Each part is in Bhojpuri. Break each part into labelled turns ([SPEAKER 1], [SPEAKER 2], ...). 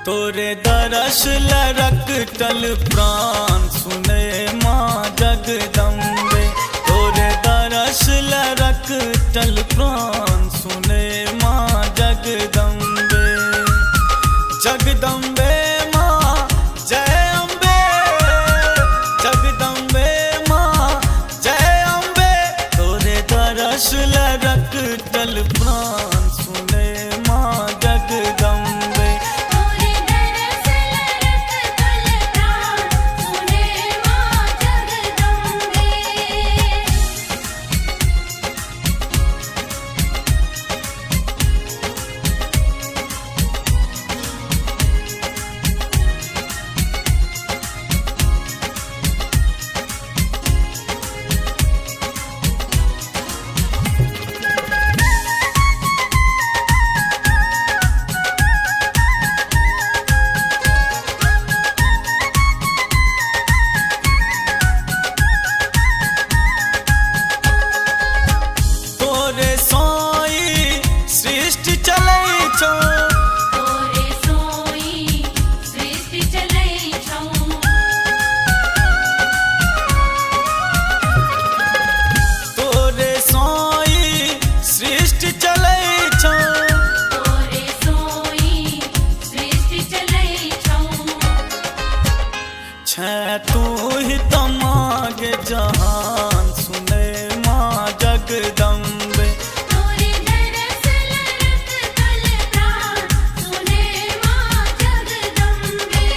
[SPEAKER 1] तोरे दरस लरक टल प्राण सुने माँ जगदम्बे। तोरे दरस लरक टल प्राण सुने माँ जगदम्बे। जगदम्बे माँ जय अम्बे, जगदम्बे माँ जय अम्बे। तोरे दरस लरक टल प्राण सुने माँ जगदम्बे। तू ही तमागे जहान सुने माँ जगदम्बे।
[SPEAKER 2] तोरे दरस लरक टल प्राण सुने माँ जगदम्बे।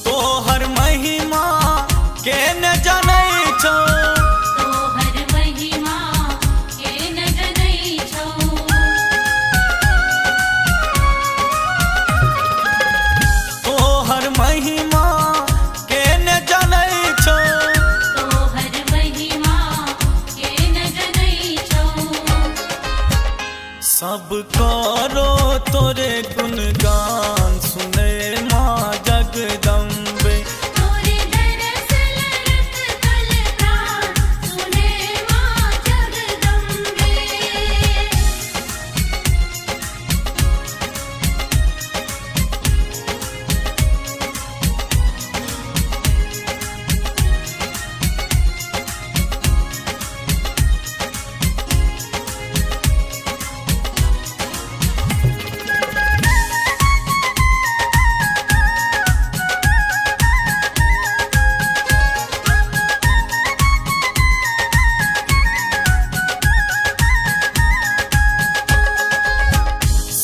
[SPEAKER 1] तोहर महिमा के न जानै छौ,
[SPEAKER 2] तोहर महिमा के न जनै छौ।
[SPEAKER 1] तोहर महिमा के न जानै छौ।
[SPEAKER 2] तोहर महिमा के न जनै छौ।
[SPEAKER 1] सब करो तोरे गुणगान सुने माँ जगदम्बे।
[SPEAKER 2] तोरे दरस लरक टल प्राण सुने माँ जगदम्बे।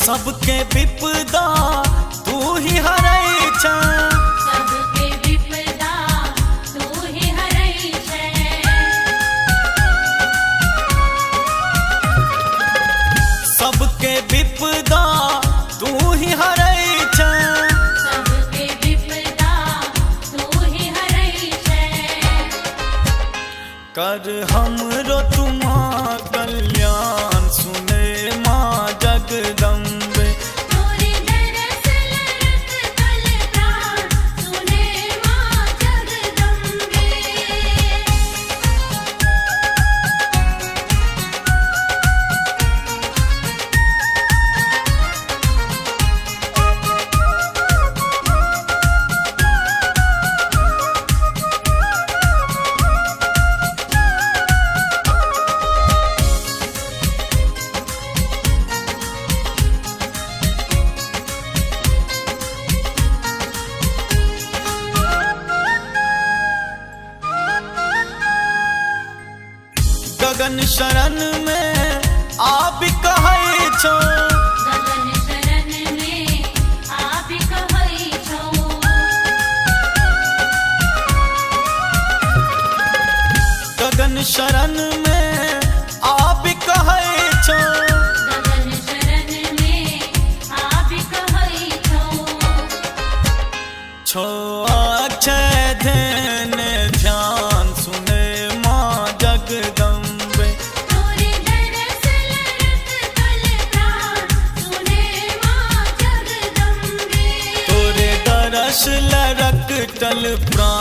[SPEAKER 1] सबके विपदा तू ही हरै छै।
[SPEAKER 2] सबके विपदा तू ही हरै छै।
[SPEAKER 1] सबके विपदा तू ही हरै छै।
[SPEAKER 2] सबके विपदा तू ही हरै छै।
[SPEAKER 1] कर हमरो तुमा कल्याण सुने माँ जगदम्बे।
[SPEAKER 2] तोरे दरस लरक टल प्राण सुने माँ जगदम्बे। गगन शरण में आप कहै छौ। गगन शरण में आप कहै छौ।
[SPEAKER 1] गगन शरण में आप कहै छौ।
[SPEAKER 2] गगन शरण में
[SPEAKER 1] छूटल प्राण